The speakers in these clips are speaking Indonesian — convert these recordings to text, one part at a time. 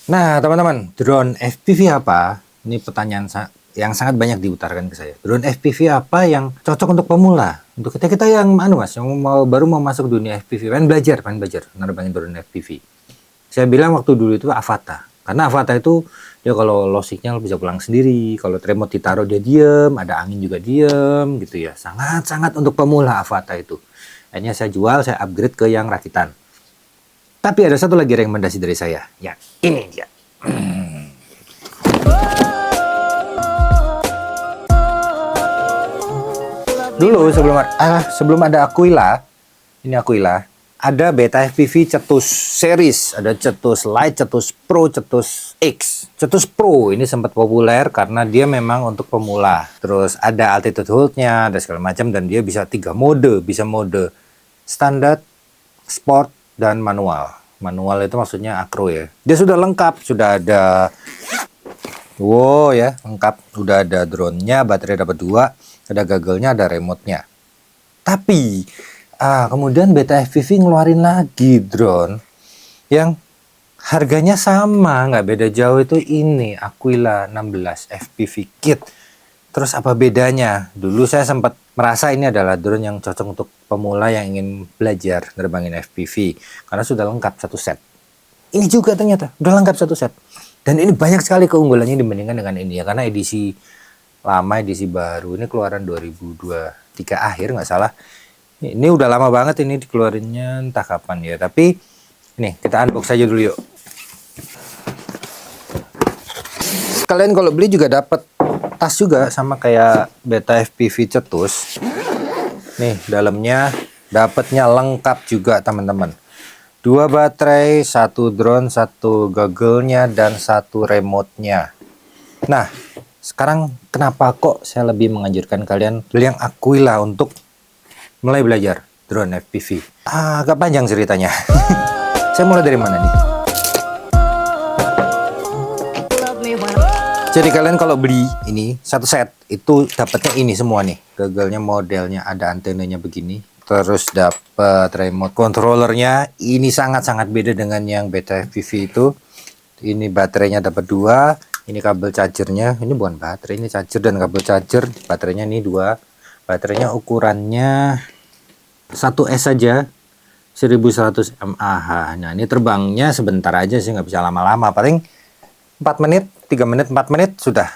Nah, teman-teman, drone FPV apa? Ini pertanyaan yang sangat banyak diutarakan ke saya. Drone FPV apa yang cocok untuk pemula? Untuk kita-kita yang Mas, yang baru mau masuk dunia FPV, pengen belajar nerbangin drone FPV. Saya bilang waktu dulu itu Avata. Karena Avata itu dia kalau low signal bisa pulang sendiri, kalau remote ditaruh dia diem, ada angin juga diem gitu ya. Sangat-sangat untuk pemula Avata itu. Akhirnya saya jual, saya upgrade ke yang rakitan. Tapi ada satu lagi rekomendasi dari saya. Ya, ini dia. Dulu sebelum ada Aquila, ini Aquila, ada Beta FPV Cetus series, ada Cetus Lite, Cetus Pro, Cetus X. Cetus Pro ini sempat populer karena dia memang untuk pemula. Terus ada altitude hold-nya, ada segala macam, dan dia bisa 3 mode, bisa mode standar, sport, dan manual. Manual itu maksudnya acro ya. Dia sudah lengkap, sudah ada wow ya, lengkap. Udah ada drone-nya, baterai dapat 2, ada goggle-nya, ada remote-nya. Tapi kemudian Beta FPV ngeluarin lagi drone yang harganya sama, nggak beda jauh, itu ini Aquila 16 FPV Kit. Terus apa bedanya? Dulu saya sempat merasa ini adalah drone yang cocok untuk pemula yang ingin belajar nerbangin FPV karena sudah lengkap satu set. Ini juga ternyata udah lengkap satu set. Dan ini banyak sekali keunggulannya dibandingkan dengan ini ya, karena edisi lama, edisi baru ini keluaran 2023 akhir nggak salah. Ini udah lama banget ini dikeluarinnya, entah kapan ya. Tapi ini kita unbox saja dulu yuk. Kalian kalau beli juga dapat tas juga sama kayak Beta FPV Cetus. Nih dalamnya dapatnya lengkap juga teman-teman. 2 baterai, 1 drone, 1 goggle-nya, dan 1 remote-nya. Nah, sekarang kenapa kok saya lebih menganjurkan kalian beli yang Aquila untuk mulai belajar drone FPV? Agak panjang ceritanya. Saya mulai dari mana nih? Jadi kalian kalau beli ini satu set itu dapatnya ini semua nih. Goggle-nya modelnya ada antenanya begini. Terus dapat remote controllernya. Ini sangat-sangat beda dengan yang Beta FPV itu. Ini baterainya dapat 2. Ini kabel chargernya. Ini bukan baterai, ini charger dan kabel charger. Baterainya ini 2. Baterainya ukurannya 1S saja, 1100 mAh. Nah ini terbangnya sebentar aja sih, nggak bisa lama-lama. Paling 4 menit, 3 menit, 4 menit sudah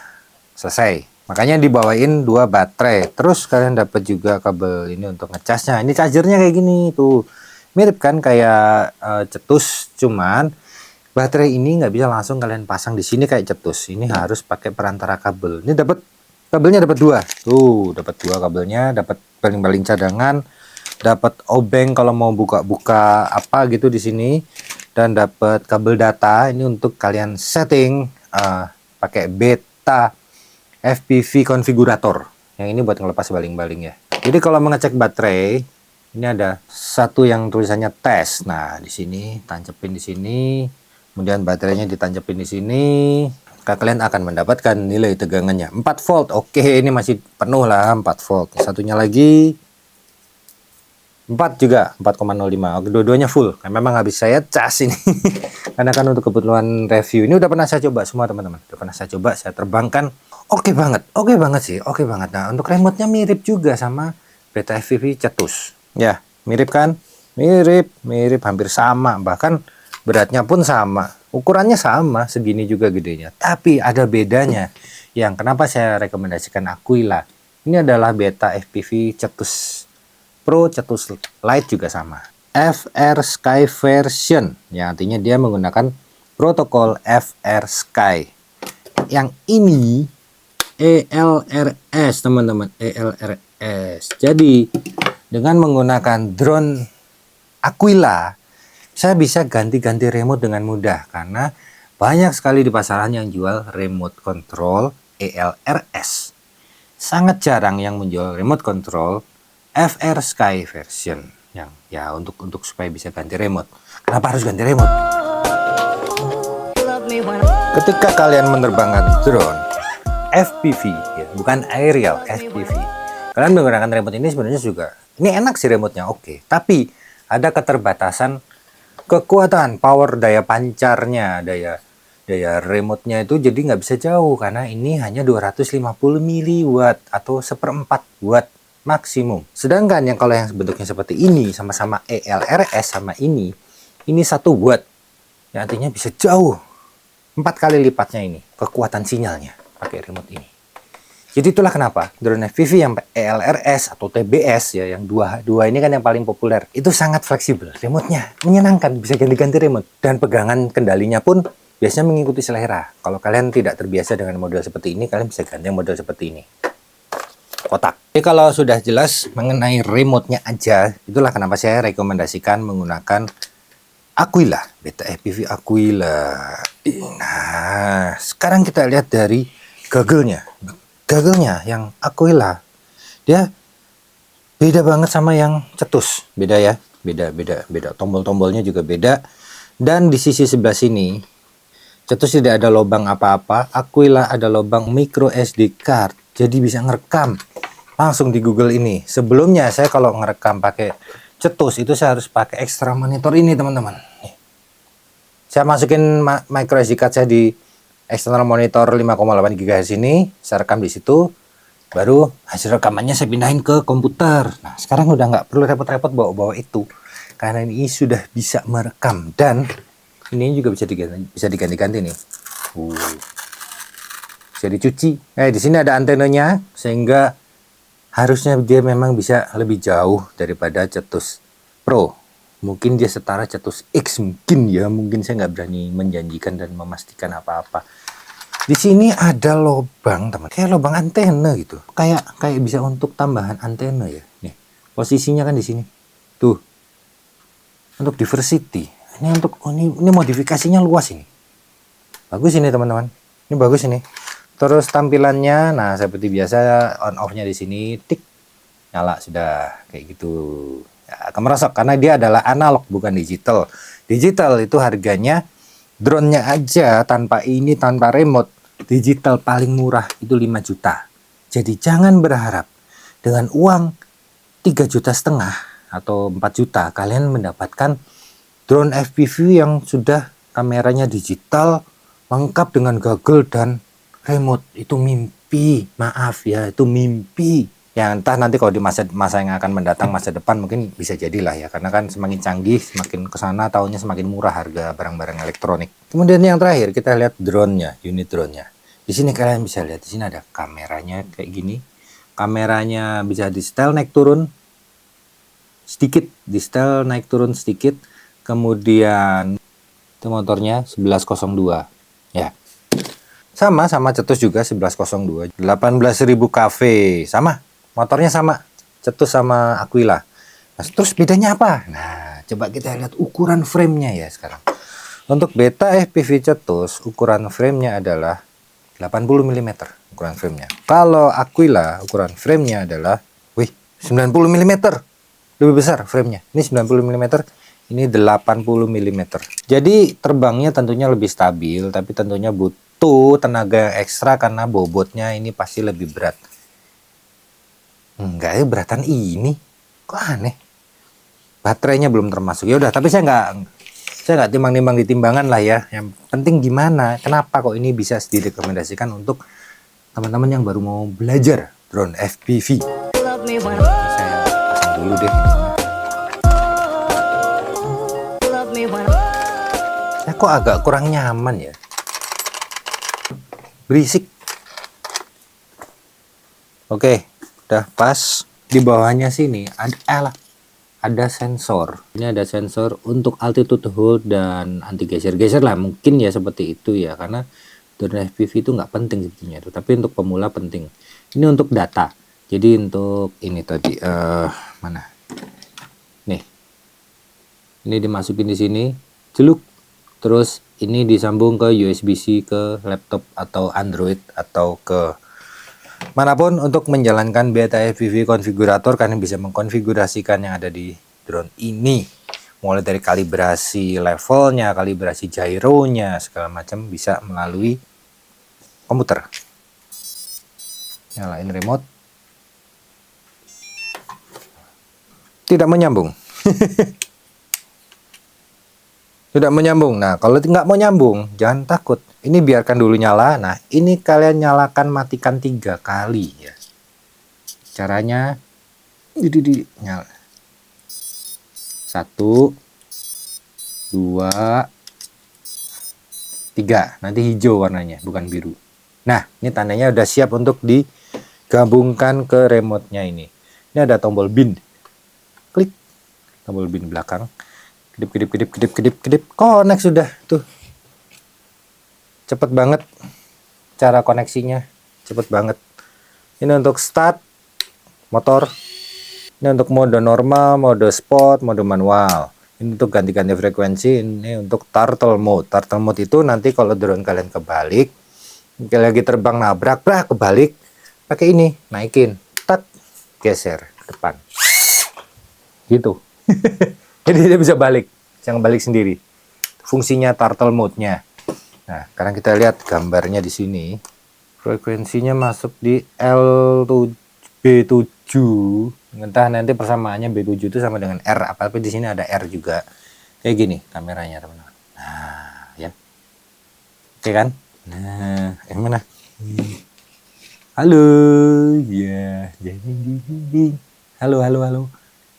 selesai. Makanya dibawain 2 baterai. Terus kalian dapat juga kabel ini untuk ngecasnya. Ini chargernya kayak gini tuh. Mirip kan kayak Cetus, cuman baterai ini nggak bisa langsung kalian pasang di sini kayak Cetus. Ini harus pakai perantara kabel. Ini dapat kabelnya dapat 2. Tuh, dapat 2 kabelnya, dapat baling-baling cadangan, dapat obeng kalau mau buka-buka apa gitu di sini. Dan dapat kabel data ini untuk kalian setting pakai Beta FPV konfigurator. Yang ini buat ngelepas baling-baling ya. Jadi kalau mengecek baterai, ini ada satu yang tulisannya tes. Nah, di sini tancepin di sini, kemudian baterainya ditancapin di sini. Kalian akan mendapatkan nilai tegangannya 4 volt. Oke, ini masih penuh lah 4 volt. Satunya lagi 4 juga 4,05. Oke, dua-duanya full. Memang habis saya cas ini. Karena kan untuk kebutuhan review ini udah pernah saya coba semua teman-teman. Udah pernah saya coba, saya terbangkan. Oke banget sih, oke banget. Nah, untuk remote-nya mirip juga sama Beta FPV Cetus. Ya, mirip kan? Mirip, hampir sama. Bahkan beratnya pun sama. Ukurannya sama, segini juga gedenya. Tapi ada bedanya. Yang kenapa saya rekomendasikan Aquila. Ini adalah Beta FPV Cetus Pro, Cetus Lite juga sama. FR Sky version, yang artinya dia menggunakan protokol FR Sky. Yang ini ELRS teman-teman, ELRS. Jadi dengan menggunakan drone Aquila, saya bisa ganti-ganti remote dengan mudah karena banyak sekali di pasaran yang jual remote control ELRS. Sangat jarang yang menjual remote control FR Sky version yang ya untuk supaya bisa ganti remote. Kenapa harus ganti remote? Ketika kalian menerbangkan drone FPV ya, bukan aerial, FPV, kalian menggunakan remote ini sebenarnya juga ini enak sih remote-nya, oke. Tapi ada keterbatasan kekuatan, power, daya pancarnya, daya Daya remote-nya itu jadi nggak bisa jauh karena ini hanya 250 miliwatt atau 1/4 watt maksimum. Sedangkan yang kalau yang bentuknya seperti ini sama-sama ELRS sama ini 1 watt. Ya, artinya bisa jauh 4 kali lipatnya ini kekuatan sinyalnya pakai remote ini. Jadi itulah kenapa drone FPV yang ELRS atau TBS ya, yang dua ini kan yang paling populer, itu sangat fleksibel, remote-nya menyenangkan, bisa ganti-ganti remote, dan pegangan kendalinya pun biasanya mengikuti selera. Kalau kalian tidak terbiasa dengan model seperti ini, kalian bisa ganti model seperti ini, kotak. Jadi kalau sudah jelas mengenai remote-nya aja, itulah kenapa saya rekomendasikan menggunakan Aquila, Beta FPV Aquila. Nah, sekarang kita lihat dari gaggle-nya yang Aquila, dia beda banget sama yang Cetus, beda ya, beda, tombol-tombolnya juga beda. Dan di sisi sebelah sini Cetus tidak ada lubang apa-apa, Aquila ada lubang micro SD card, jadi bisa ngerekam langsung di Google ini. Sebelumnya saya kalau ngerekam pakai Cetus itu saya harus pakai extra monitor ini, teman-teman. Saya masukin micro SD card saya di external monitor 5,8 GHz ini, saya rekam di situ, baru hasil rekamannya saya pindahin ke komputer. Nah, sekarang udah nggak perlu repot-repot bawa-bawa itu, karena ini sudah bisa merekam, dan ini juga bisa diganti-ganti nih. Bisa dicuci. Di sini ada antenanya, sehingga harusnya dia memang bisa lebih jauh daripada Cetus Pro. Mungkin dia setara Cetus X, mungkin saya nggak berani menjanjikan dan memastikan apa-apa. Di sini ada lubang, teman, kayak lubang antena gitu, kayak bisa untuk tambahan antena ya. Nih posisinya kan di sini tuh, untuk diversity. Ini untuk ini modifikasinya luas ini, bagus ini teman-teman, ini bagus ini. Terus tampilannya, nah seperti biasa on off-nya di sini tik nyala sudah kayak gitu. Ya, kemerosok karena dia adalah analog bukan digital. Digital itu harganya drone-nya aja tanpa ini, tanpa remote, digital paling murah itu 5 juta. Jadi jangan berharap dengan uang 3,5 juta atau 4 juta kalian mendapatkan drone FPV yang sudah kameranya digital, lengkap dengan goggle dan remote. Itu mimpi, maaf ya, itu mimpi. Ya entah nanti kalau di masa yang akan mendatang, masa depan mungkin bisa jadilah ya, karena kan semakin canggih, semakin kesana tahunnya semakin murah harga barang-barang elektronik. Kemudian yang terakhir kita lihat drone-nya, unit drone-nya. Di sini kalian bisa lihat, di sini ada kameranya kayak gini. Kameranya bisa di setel naik turun sedikit, di setel naik turun sedikit. Kemudian itu motornya 1102 ya. Sama Cetus juga 1102, 18.000 kV, sama. Motornya sama, Cetus sama Aquila. Nah, terus bedanya apa? Nah, coba kita lihat ukuran frame-nya ya sekarang. Untuk Beta FPV Cetus, ukuran frame-nya adalah 80 mm ukuran frame-nya. Kalau Aquila, ukuran frame-nya adalah 90 mm. Lebih besar frame-nya. Ini 90 mm, ini 80 mm. Jadi terbangnya tentunya lebih stabil, tapi tentunya butuh tenaga yang ekstra karena bobotnya ini pasti lebih berat. Enggak ya, beratan ini kok aneh, baterainya belum termasuk. Ya udah, tapi saya nggak timbang-timbang di timbangan lah ya. Yang penting gimana, kenapa kok ini bisa direkomendasikan untuk teman-teman yang baru mau belajar drone FPV. Saya pasang dulu deh. Saya kok agak kurang nyaman ya, berisik. Oke, udah pas. Di bawahnya sini ada sensor. Ini ada sensor untuk altitude hold dan anti geser-geser lah, mungkin ya seperti itu ya, karena drone FPV itu nggak penting sebetulnya itu, tapi untuk pemula penting. Ini untuk data. Jadi untuk ini tadi mana? Nih. Ini dimasukin di sini, celuk. Terus ini disambung ke USB-C ke laptop atau Android atau ke manapun untuk menjalankan Beta FPV konfigurator. Kalian bisa mengkonfigurasikan yang ada di drone ini, mulai dari kalibrasi levelnya, kalibrasi gyronya, segala macam bisa melalui komputer. Nyalain remote, tidak menyambung. Sudah menyambung. Nah, kalau nggak mau nyambung, jangan takut. Ini biarkan dulu nyala. Nah, ini kalian nyalakan, matikan 3 kali ya. Caranya, ini nyala. 1, 2, 3. Nanti hijau warnanya, bukan biru. Nah, ini tandanya udah siap untuk digabungkan ke remote-nya ini. Ini ada tombol bin. Klik tombol bin belakang. Kedip, kedip, kedip, kedip, kedip, kedip. Connect sudah tuh. Cepet banget cara koneksinya, cepet banget. Ini untuk start motor. Ini untuk mode normal, mode sport, mode manual. Ini untuk ganti-ganti frekuensi. Ini untuk turtle mode. Turtle mode itu nanti kalau drone kalian kebalik, lagi terbang nabrak, kebalik, pakai ini, naikin, tak, geser ke depan. Gitu. Jadi dia bisa balik, jangan balik sendiri. Fungsinya turtle mode-nya. Nah, sekarang kita lihat gambarnya di sini. Frekuensinya masuk di B7. Entah nanti persamaannya B7 itu sama dengan R, apa-apa di sini ada R juga. Kayak gini kameranya, teman-teman. Nah, ya. Oke kan? Nah, yang mana? Halo, ya, jadi. Halo, halo, halo.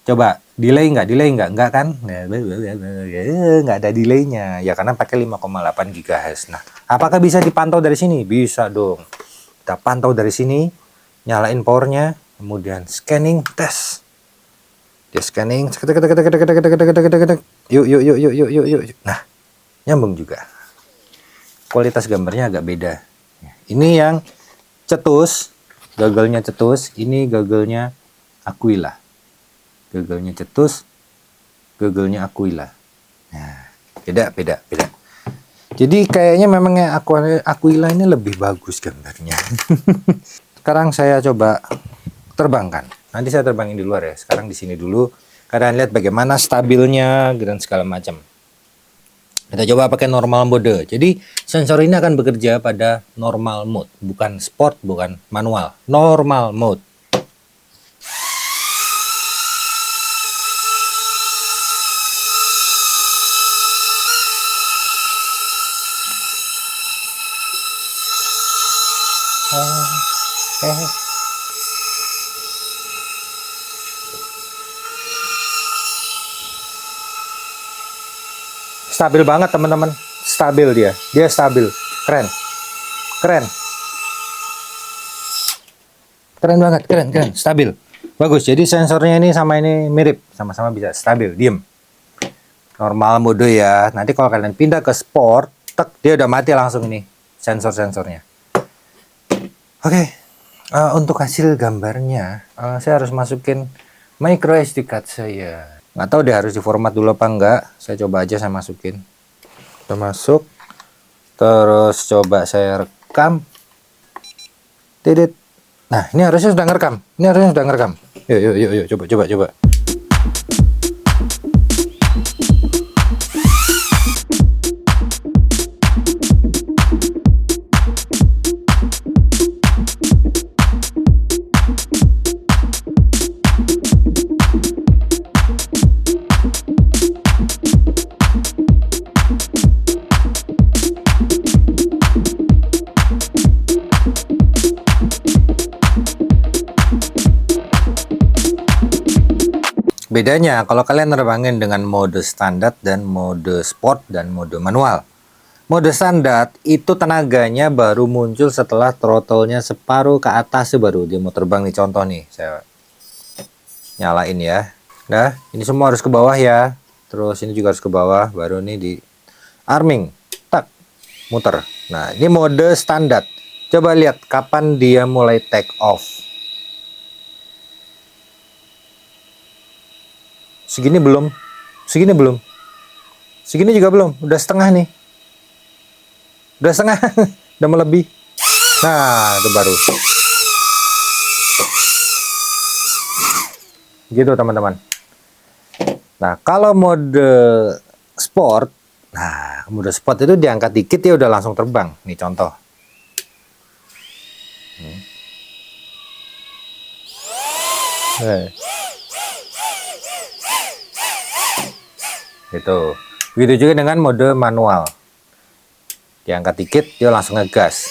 Coba delay nggak? Nggak kan? Nggak ada delaynya ya karena pakai 5,8 GHz. Nah, apakah bisa dipantau dari sini? Bisa dong. Kita pantau dari sini, nyalain powernya, kemudian scanning tes. Dia scanning, yuk. Nah, nyambung juga. Kualitas gambarnya agak beda. Ini yang cetus, gagalnya cetus. Ini gagalnya Aquila. Gagalnya cetus, gagalnya Aquila. Nah, beda. Jadi kayaknya memang Aquila ini lebih bagus gambarnya. Sekarang saya coba terbangkan. Nanti saya terbangin di luar ya. Sekarang di sini dulu. Kalian lihat bagaimana stabilnya dan segala macam. Kita coba pakai normal mode. Jadi sensor ini akan bekerja pada normal mode, bukan sport, bukan manual. Normal mode. Stabil banget teman-teman, stabil dia stabil, keren banget, keren, stabil, bagus. Jadi sensornya ini sama ini mirip, sama-sama bisa stabil, diem. Normal mode ya. Nanti kalau kalian pindah ke sport, tek, dia udah mati langsung ini sensornya. Oke. Untuk hasil gambarnya, saya harus masukin micro SD card saya. Nggak tahu deh harus diformat dulu apa enggak. Saya coba aja, saya masukin. Kita masuk. Terus coba saya rekam. Tidit. Nah, ini harusnya sudah ngerekam. Yuk, coba. Bedanya kalau kalian nerbangin dengan mode standar dan mode sport dan mode manual. Mode standar itu tenaganya baru muncul setelah throttle-nya separuh ke atas baru dia mau terbang nih. Contoh nih, saya nyalain ya. Nah, ini semua harus ke bawah ya. Terus ini juga harus ke bawah, baru nih di arming. Tak, muter. Nah, ini mode standar. Coba lihat kapan dia mulai take off. Segini belum, segini juga belum, udah setengah nih, udah melebih. Nah, itu baru gitu teman-teman. Nah, kalau mode sport, itu diangkat dikit ya udah langsung terbang. Nih contoh. Gitu. Begitu juga dengan mode manual. Diangkat dikit, dia langsung ngegas.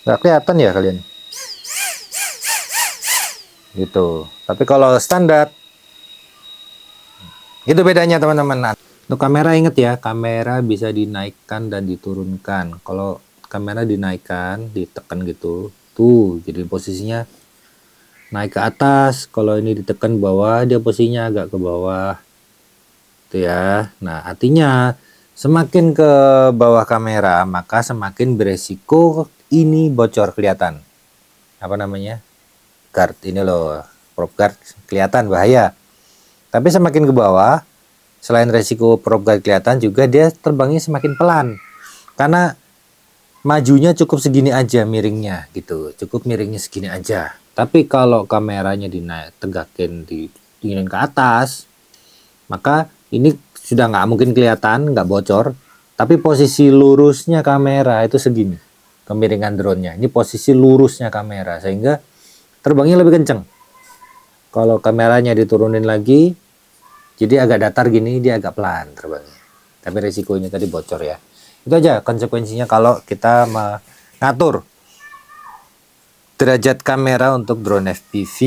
Nggak kelihatan ya kalian? Gitu. Tapi kalau standar, itu bedanya teman-teman. Untuk kamera inget ya, kamera bisa dinaikkan dan diturunkan. Kalau kamera dinaikkan, ditekan gitu, tuh jadi posisinya naik ke atas. Kalau ini ditekan bawah, dia posisinya agak ke bawah. Tuh ya. Nah, artinya semakin ke bawah kamera, maka semakin beresiko ini bocor kelihatan. Apa namanya? Guard ini loh, prop guard kelihatan bahaya. Tapi semakin ke bawah, selain resiko prop guard kelihatan, juga dia terbangnya semakin pelan. Karena majunya cukup segini aja miringnya gitu, cukup miringnya segini aja. Tapi kalau kameranya dinaik tegakin diingin ke atas, maka ini sudah nggak mungkin kelihatan, nggak bocor. Tapi posisi lurusnya kamera itu segini, kemiringan drone-nya. Ini posisi lurusnya kamera, sehingga terbangnya lebih kenceng. Kalau kameranya diturunin lagi, jadi agak datar gini, dia agak pelan terbangnya. Tapi resikonya tadi bocor ya. Itu aja konsekuensinya kalau kita mengatur derajat kamera untuk drone FPV.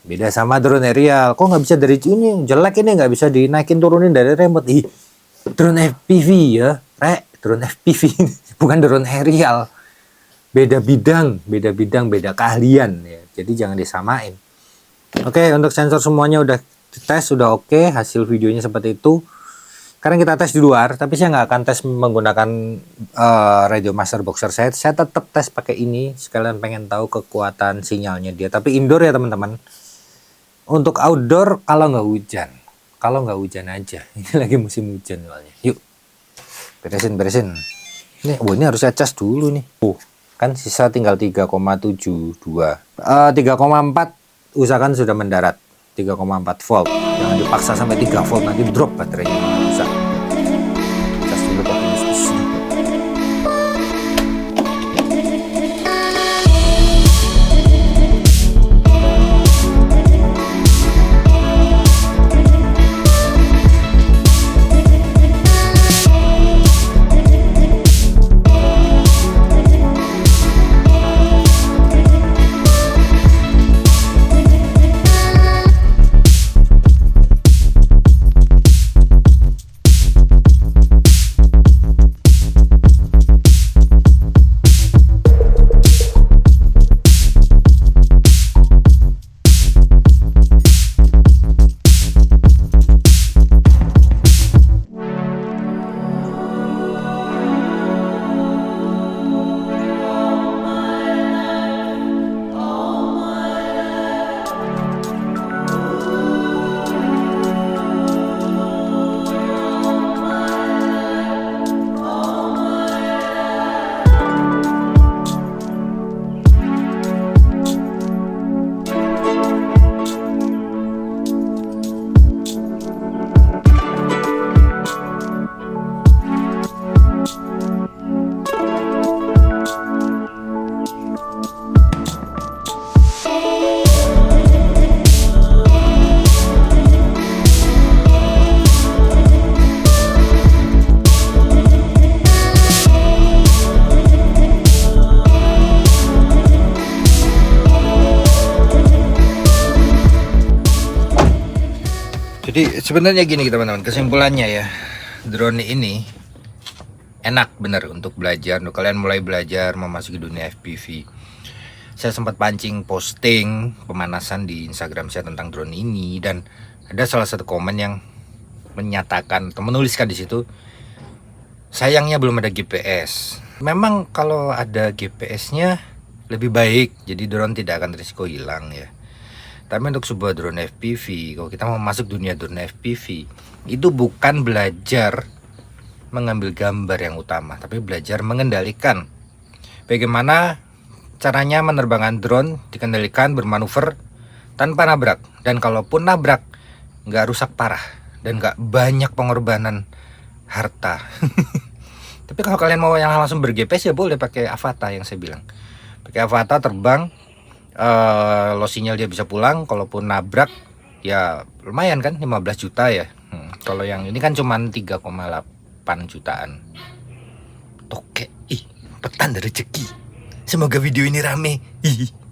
Beda sama drone aerial. Kok nggak bisa dari ini jelek, ini nggak bisa dinaikin turunin dari remote. Ih, drone FPV ya, drone FPV bukan drone aerial. Beda bidang, beda keahlian ya. Jadi jangan disamain. Oke, untuk sensor semuanya udah tes, sudah oke. Hasil videonya seperti itu. Sekarang kita tes di luar, tapi saya nggak akan tes menggunakan Radio Master Boxer set. Saya tetap tes pakai ini, sekalian pengen tahu kekuatan sinyalnya dia. Tapi indoor ya teman-teman. Untuk outdoor kalau nggak hujan. Kalau nggak hujan aja. Ini lagi musim hujan soalnya. Yuk, beresin. Ini harus saya cas dulu nih. Kan sisa tinggal 3,72. 3,4 usahakan sudah mendarat. 3,4 volt. Jangan dipaksa sampai 3 volt, nanti drop baterainya. Bisa. Cas dulu pakai diskusi. Jadi sebenarnya gini teman-teman, kesimpulannya ya, drone ini enak bener untuk belajar. Untuk kalian mulai belajar memasuki dunia FPV. Saya sempat pancing posting pemanasan di Instagram saya tentang drone ini, dan ada salah satu komen yang menyatakan atau menuliskan di situ, sayangnya belum ada GPS. Memang kalau ada GPS-nya lebih baik, jadi drone tidak akan risiko hilang ya. Tapi untuk sebuah drone FPV, kalau kita mau masuk dunia drone FPV, itu bukan belajar mengambil gambar yang utama, tapi belajar mengendalikan. Bagaimana caranya menerbangkan drone, dikendalikan, bermanuver tanpa nabrak. Dan kalaupun nabrak, nggak rusak parah dan nggak banyak pengorbanan harta. Tapi kalau kalian mau yang langsung ber-GPS ya boleh pakai Avata yang saya bilang. Pakai Avata terbang, low sinyal dia bisa pulang. Kalaupun nabrak ya lumayan kan, 15 juta ya. Kalau yang ini kan cuman 3,8 jutaan. Oke, ih, petanda rezeki. Semoga video ini rame. Hihi.